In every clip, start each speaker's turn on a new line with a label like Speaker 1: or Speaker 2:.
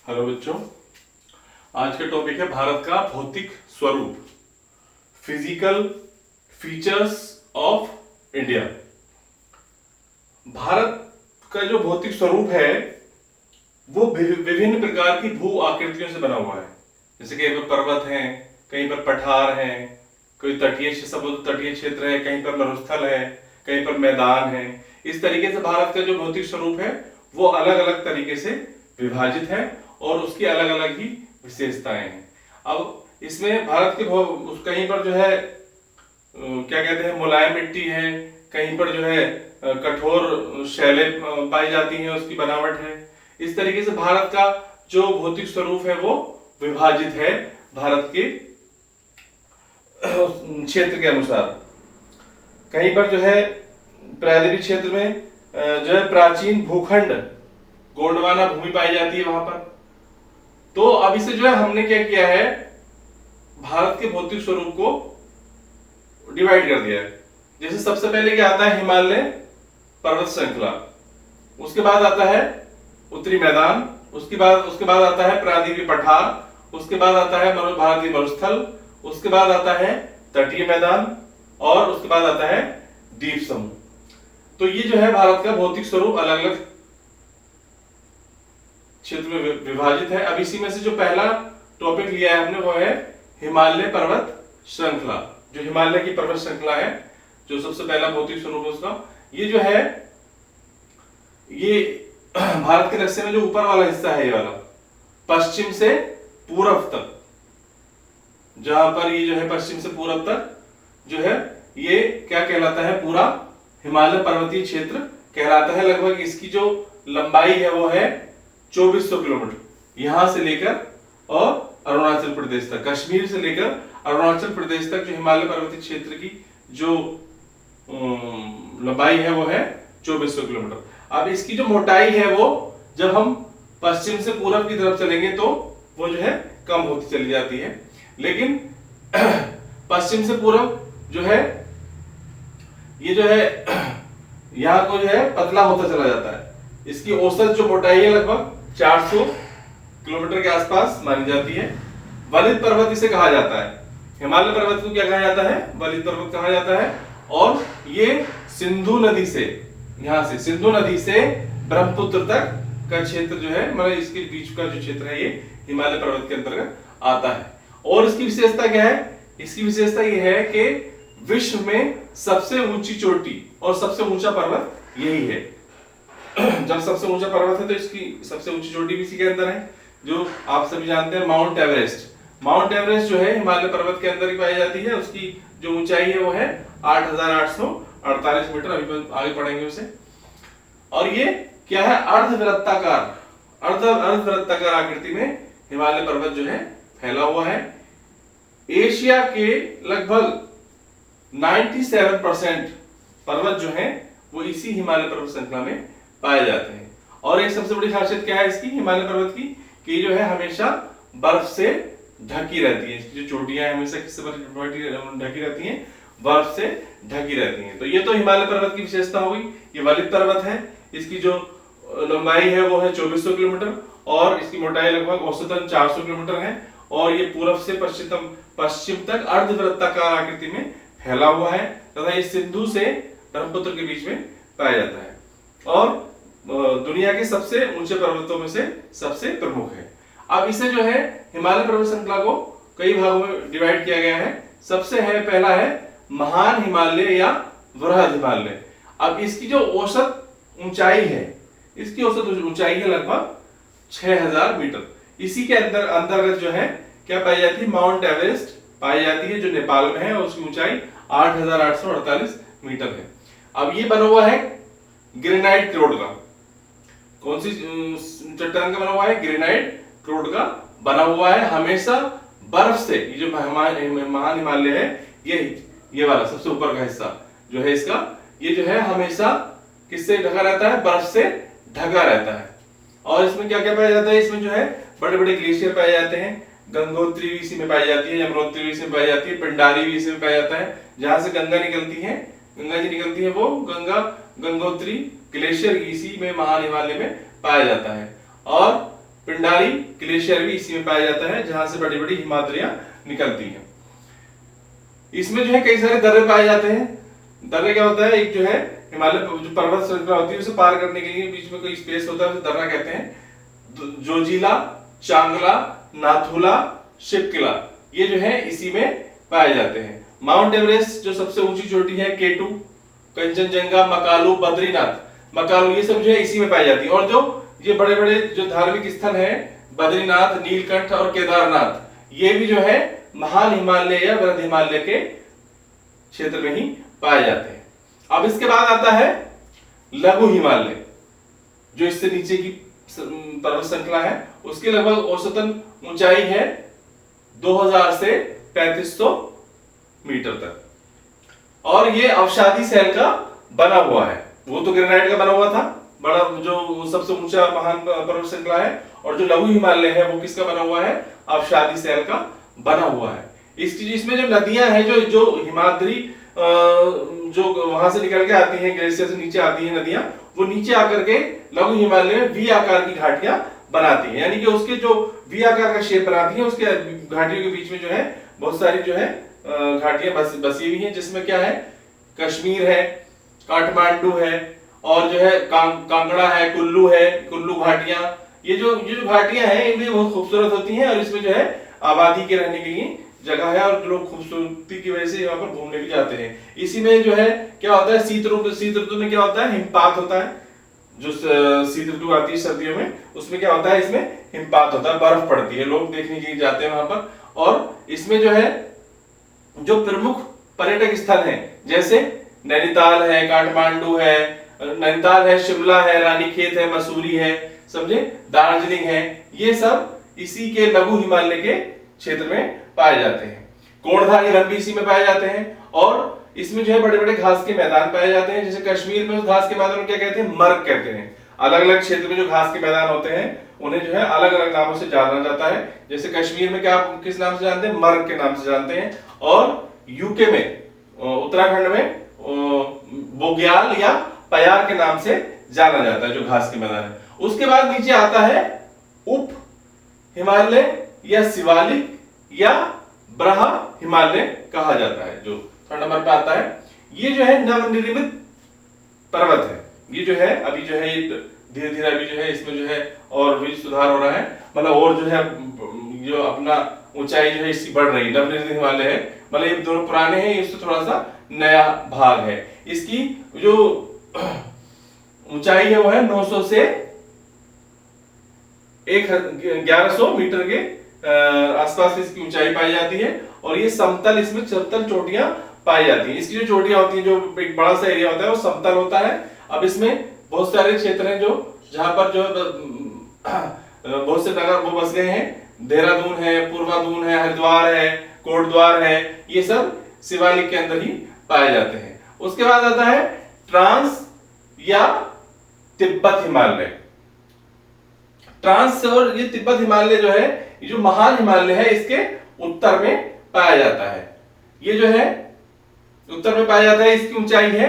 Speaker 1: Hello बच्चों, आज का टॉपिक है भारत का भौतिक स्वरूप, physical features of India. Bharat का जो भौतिक स्वरूप है वो विभिन्न प्रकार की भू आकृतियों से बना हुआ है। जैसे कहीं पर पर्वत हैं, कहीं पर पठार हैं, कोई तटीय समुद्र तटीय क्षेत्र है, कहीं पर मरुस्थल है, कहीं पर मैदान है। इस तरीके से भारत का जो भौतिक स्वरूप है वो अलग अलग तरीके से विभाजित है और उसकी अलग अलग ही विशेषताएं हैं। अब इसमें भारत के कहीं पर जो है क्या कहते हैं मुलायम मिट्टी है, कहीं पर जो है कठोर शैलें पाई जाती हैं, उसकी बनावट है। इस तरीके से भारत का जो भौतिक स्वरूप है वो विभाजित है भारत के क्षेत्र के अनुसार। कहीं पर जो है प्रायद्वीपीय क्षेत्र में जो है प्राचीन भूखंड गोंडवाना भूमि पाई जाती है वहां पर। तो अब इसे जो है हमने क्या किया है, भारत के भौतिक स्वरूप को डिवाइड कर दिया है। जैसे सबसे पहले क्या आता है, हिमालय पर्वत श्रृंखला, उसके बाद आता है उत्तरी मैदान, उसके बाद आता है प्रायद्वीपीय पठार, उसके बाद आता है भारतीय मरुस्थल, उसके बाद आता है तटीय मैदान और उसके बाद आता है द्वीप समूह। तो ये जो है भारत का भौतिक स्वरूप अलग अलग क्षेत्र में विभाजित है। अब इसी में से जो पहला टॉपिक लिया है हमने वो है हिमालय पर्वत श्रृंखला। जो हिमालय की पर्वत श्रृंखला है, जो सबसे पहला भौतिक स्वरूप है उसका, ये जो है ये भारत के नक्शे में जो ऊपर वाला हिस्सा है, ये वाला पश्चिम से पूर्व तक, जहां पर ये जो है पश्चिम से पूर्व तक जो है ये क्या कहलाता है, पूरा हिमालय पर्वतीय क्षेत्र कहलाता है। लगभग इसकी जो लंबाई है वो है 2400 किलोमीटर, यहां से लेकर और अरुणाचल प्रदेश तक, कश्मीर से लेकर अरुणाचल प्रदेश तक जो हिमालय पर्वतीय क्षेत्र की जो लंबाई है वो है 2400 किलोमीटर। अब इसकी जो मोटाई है वो जब हम पश्चिम से पूर्व की तरफ चलेंगे तो वो जो है कम होती चली जाती है, लेकिन पश्चिम से पूर्व जो है ये जो है यहाँ को जो है पतला होता चला जाता है। इसकी औसत जो मोटाई है लगभग 400 किलोमीटर के आसपास मानी जाती है। वलित पर्वत इसे कहा जाता है। हिमालय पर्वत को क्या कहा जाता है, वलित पर्वत कहा जाता है। और ये सिंधु नदी से, यहां से सिंधु नदी से ब्रह्मपुत्र तक का क्षेत्र जो है, मतलब इसके बीच का जो क्षेत्र है ये हिमालय पर्वत के अंतर्गत आता है। और इसकी विशेषता क्या है, इसकी विशेषता ये है कि विश्व में सबसे ऊंची चोटी और सबसे ऊंचा पर्वत यही है। जब सबसे ऊंचा पर्वत है तो इसकी सबसे ऊंची चोटी भी इसी के अंदर है, जो आप सभी जानते हैं माउंट एवरेस्ट। माउंट एवरेस्ट जो है हिमालय पर्वत के अंदर ही पाई जाती है। उसकी जो ऊंचाई है वो है 8848 मीटर, अभी आगे पढ़ेंगे उसे। और ये क्या है, अर्धवृत्ताकार आकृति में हिमालय पर्वत जो है फैला हुआ है। एशिया के लगभग 97% पर्वत जो है वो इसी हिमालय पर्वत श्रृंखला में पाए जाते हैं। और एक सबसे बड़ी खासियत क्या है इसकी, हिमालय पर्वत की, कि जो है हमेशा बर्फ से ढकी रहती है। इसकी जो चोटियां हैं हमेशा किससे ढकी रहती हैं, बर्फ से ढकी रहती हैं। तो ये तो हिमालय पर्वत की विशेषता हो गई। ये वलित पर्वत है, इसकी जो लंबाई है वो है 2400 किलोमीटर और इसकी मोटाई लगभग औसतन 400 किलोमीटर है। और ये पूर्व से पश्चिम तक अर्धवृत्ताकार आकृति में फैला हुआ है तथा ये सिंधु से ब्रह्मपुत्र के बीच में पाया जाता है और दुनिया के सबसे ऊंचे पर्वतों में से सबसे प्रमुख है। अब इसे जो है हिमालय पर्वत श्रृंखला को कई भागों में डिवाइड किया गया है। सबसे है पहला है महान हिमालय या वृहद हिमालय। अब इसकी जो औसत ऊंचाई है, इसकी औसत ऊंचाई है लगभग 6000 मीटर। इसी के अंतर्गत जो है क्या पाई जाती है, माउंट एवरेस्ट पाई जाती है जो नेपाल में है और उसकी ऊंचाई 8848 मीटर है। अब ये बना हुआ है ग्रेनाइट क्रोड का। कौन सी चट्टान का बना हुआ है, ग्रेनाइट क्रोड का बना हुआ है। हमेशा बर्फ से, ये जो महान हिमालय है, ये वाला सबसे ऊपर का हिस्सा जो है इसका, ये जो है हमेशा किससे ढका रहता है, बर्फ से ढका रहता है। और इसमें क्या क्या पाया जाता है, इसमें जो है बड़े बड़े ग्लेशियर पाए जाते हैं। गंगोत्री भी इसी में पाई जाती है, यमुनोत्री भी इसी में पाई जाती है, पिंडारी भी इसी में पाया जाता है। जहां से गंगा निकलती है, गंगा जी निकलती है, वो गंगोत्री ग्लेशियर इसी में महान हिमालय में पाया जाता है। और पिंडारी ग्लेशियर भी इसी में पाया जाता है, जहां से बड़ी बड़ी हिमाद्रियां निकलती हैं। इसमें जो है कई सारे दर्रे पाए जाते हैं। दर्रे क्या होता है, एक जो है हिमालय जो पर्वत श्रृंखला होती है उसे पार करने के लिए बीच में कोई स्पेस होता है, उसे दर्रा कहते हैं। जोजिला, चांगला, नाथुला, शिवकिला, ये जो है इसी में पाए जाते हैं। माउंट एवरेस्ट जो सबसे ऊंची चोटी है, केटू, कंचनजंगा, मकालू, बद्रीनाथ, मकालू, ये सब जो है इसी में पाई जाती है। और जो ये बड़े बड़े जो धार्मिक स्थल हैं, बद्रीनाथ, नीलकंठ और केदारनाथ, ये भी जो है महान हिमालय या वृहद हिमालय के क्षेत्र में ही पाए जाते हैं। अब इसके बाद आता है लघु हिमालय, जो इससे नीचे की पर्वत श्रृंखला है, उसकी लगभग औसतन ऊंचाई है 2000 से 3500 मीटर तक, और ये अवसादी शैल का बना हुआ है। वो तो ग्रेनाइट का बना हुआ था, बड़ा जो सबसे ऊंचा महान पर्वत श्रृंखला है, और जो लघु हिमालय है वो किसका बना हुआ है, अवसादी शैल का बना हुआ है। इसमें जो नदियां हैं, जो हिमाद्री जो वहां से निकल के आती हैं, ग्लेशियर से नीचे आती हैं नदियां, वो नीचे आकर के लघु हिमालय में वी आकार की घाटियां बनाती हैं, यानी कि उसके जो वी आकार का शेप बनाती हैं, उसके घाटियों के बीच में जो है बहुत सारी जो है घाटियां बसी हुई हैं, जिसमें क्या है, कश्मीर है, काठमांडू है, और जो है कांगड़ा है, कुल्लू है, कुल्लू घाटियां। ये जो घाटियां हैं ये बहुत खूबसूरत होती हैं, और इसमें जो है आबादी के रहने के लिए जगह है, और लोग खूबसूरती की वजह से यहाँ पर घूमने भी जाते हैं। इसी में जो है क्या होता है, शीत ऋतु में क्या होता है, हिमपात होता है। जो शीत ऋतु आती है सर्दियों में, उसमें क्या होता है, इसमें हिमपात होता है, बर्फ पड़ती है, लोग देखने के लिए जाते हैं वहां पर। और इसमें जो है जो प्रमुख पर्यटक स्थल हैं, जैसे नैनीताल है, काठमांडू है, नैनीताल है, शिमला है, रानीखेत है, मसूरी है, समझे, दार्जिलिंग है, ये सब इसी के लघु हिमालय के क्षेत्र में पाए जाते हैं। कोणधारी रण भी इसी में पाए जाते हैं, और इसमें जो है बड़े बड़े घास के मैदान पाए जाते हैं। जैसे कश्मीर में उस घास के मैदान को क्या कहते हैं, मर्ग कहते हैं। अलग अलग क्षेत्र में जो घास के मैदान होते हैं उन्हें जो है अलग अलग नामों से जाना जाता है। जैसे कश्मीर में क्या किस नाम से जानते हैं, मर्ग के नाम से जानते हैं, और यूके में, उत्तराखंड में बोग्याल या पयार के नाम से जाना जाता है, जो घास के मैदान है। उसके बाद नीचे आता है उप हिमालय या शिवालिक या ब्रहा हिमालय कहा जाता है, जो थर्ड नंबर पे आता है। ये जो है नवनिर्मित पर्वत है, ये जो है अभी जो है धीरे धीरे अभी जो है इसमें जो है और भी सुधार हो रहा है, मतलब और जो है जो अपना ऊंचाई जो है इसकी बढ़ रही है। नवनिर्मित हिमालय है, मतलब ये दोनों पुराने हैं, इससे थोड़ा सा नया भाग है। इसकी जो ऊंचाई है वो है 900 से 1100 मीटर के आसपास इसकी ऊंचाई पाई जाती है, और ये समतल, इसमें समतल चोटियां पाई जाती हैं। इसकी जो चोटियां होती हैं, जो एक बड़ा सा एरिया होता है वो समतल होता है। अब इसमें बहुत सारे क्षेत्र हैं जो जहां पर जो बहुत से नगर वो बस गए हैं, देहरादून है, पूर्वादून है, हरिद्वार है, कोटद्वार है, ये सब शिवालिक के अंदर ही पाए जाते हैं। उसके बाद आता है ट्रांस या तिब्बत हिमालय। ट्रांस और ये तिब्बत हिमालय जो है, ये जो महान हिमालय है, इसके उत्तर में पाया जाता है। ये जो है उत्तर में पाया जाता है, इसकी ऊंचाई है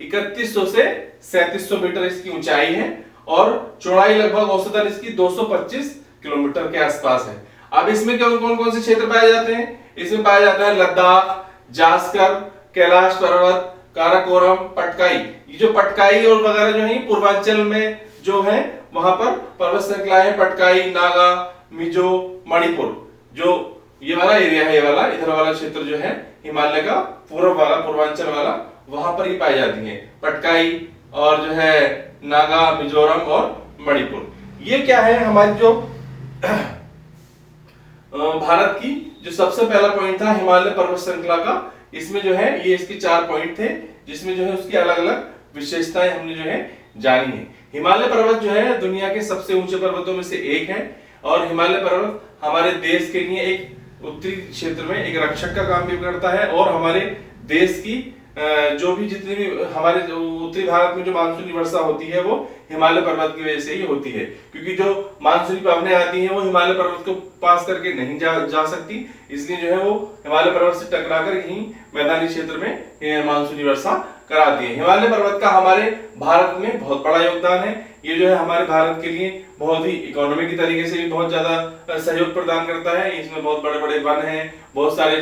Speaker 1: 3100 से 3700 मीटर इसकी ऊंचाई है, और चौड़ाई लगभग औसतन इसकी 225 किलोमीटर के आसपास है। अब इसमें कौन कौन से क्षेत्र पाए जाते हैं, इसमें पाया जाता है लद्दाख, जास्कर, कैलाश पर्वत, काराकोरम, पटकाई। ये जो पटकाई और वगैरह जो है पूर्वांचल में जो है वहां पर पर्वत श्रृंखला है, पटकाई, नागा, मिजो, मणिपुर, जो ये वाला एरिया है, ये वाला इधर वाला क्षेत्र जो है हिमालय का पूर्व वाला, पूर्वांचल वाला, वहां पर ही पाई जाती है पटकाई, और जो है नागा, मिजोरम और मणिपुर। ये क्या है, हमारी जो भारत की जो सबसे पहला पॉइंट था हिमालय पर्वत श्रृंखला का, इसमें जो है ये इसके 4 पॉइंट थे, जिसमें जो है उसकी अलग अलग विशेषताएं हमने जो है जानी है। हिमालय पर्वत जो है दुनिया के सबसे ऊंचे पर्वतों में से एक है, और हिमालय पर्वत हमारे देश के लिए एक उत्तरी क्षेत्र में एक रक्षक का काम भी करता है, और हमारे देश की जो भी जितनी भी हमारे उत्तरी भारत में जो मानसूनी वर्षा होती है वो हिमालय पर्वत की वजह से ही होती है, क्योंकि जो मानसूनी पवनें आती हैं वो हिमालय पर्वत को पास करके नहीं जा सकती, इसलिए जो है वो हिमालय पर्वत से टकराकर ही मैदानी क्षेत्र में मानसूनी वर्षा कराती है। हिमालय पर्वत का हमारे भारत में बहुत बड़ा योगदान है। ये जो है हमारे भारत के लिए बहुत ही इकोनॉमी की तरीके से भी बहुत ज्यादा सहयोग प्रदान करता है। इसमें बहुत बड़े बड़े वन हैं, बहुत सारे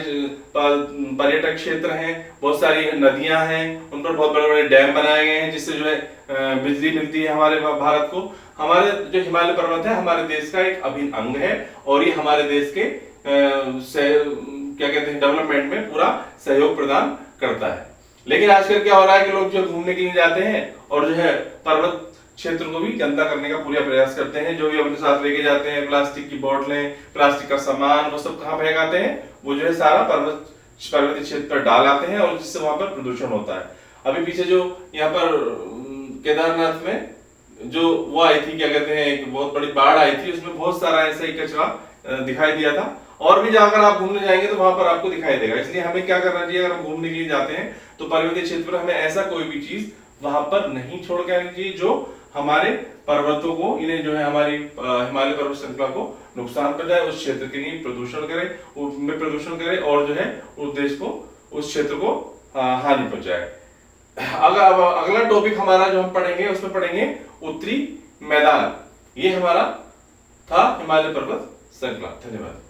Speaker 1: पर्यटक क्षेत्र हैं, बहुत सारी नदियां हैं, उन पर बहुत बड़े बड़े डैम बनाए गए हैं जिससे जो है बिजली मिलती है हमारे भारत को। हमारे जो हिमालय पर्वत है हमारे देश का एक अभिन्न अंग है और ये हमारे देश के क्या कहते हैं डेवलपमेंट में पूरा सहयोग प्रदान करता है। लेकिन आजकल क्या हो रहा है कि लोग जो घूमने के लिए जाते हैं और जो है पर्वत क्षेत्र को भी गंदा करने का पूरा प्रयास करते हैं। जो भी अपने साथ लेके जाते हैं प्लास्टिक की बोतलें, प्लास्टिक का सामान, वो सब कहाँ फेंक आते हैं, वो जो है सारा पर्वतीय क्षेत्र पर डाल आते हैं और जिससे वहां पर प्रदूषण होता है। अभी पीछे जो यहाँ पर केदारनाथ में जो वो आई थी, क्या कहते हैं, एक बहुत बड़ी बाढ़ आई थी, उसमें बहुत सारा ऐसा ही कचरा दिखाई दिया था। और भी जाकर आप घूमने जाएंगे तो वहां पर आपको दिखाई देगा। इसलिए हमें क्या करना चाहिए, अगर हम घूमने के लिए जाते हैं तो पर्वतीय क्षेत्र पर हमें ऐसा कोई भी चीज वहां पर नहीं छोड़ के आनी चाहिए जो हमारे पर्वतों को, इन्हें जो है हमारी हिमालय पर्वत श्रृंखला को नुकसान कर जाए, उस क्षेत्र के लिए प्रदूषण करे, उनमें प्रदूषण करे और जो है उस देश को, उस क्षेत्र को हानि पहुंचाए। अगला टॉपिक हमारा जो हम पढ़ेंगे उसमें पढ़ेंगे उत्तरी मैदान। ये हमारा था हिमालय पर्वत श्रृंखला। धन्यवाद।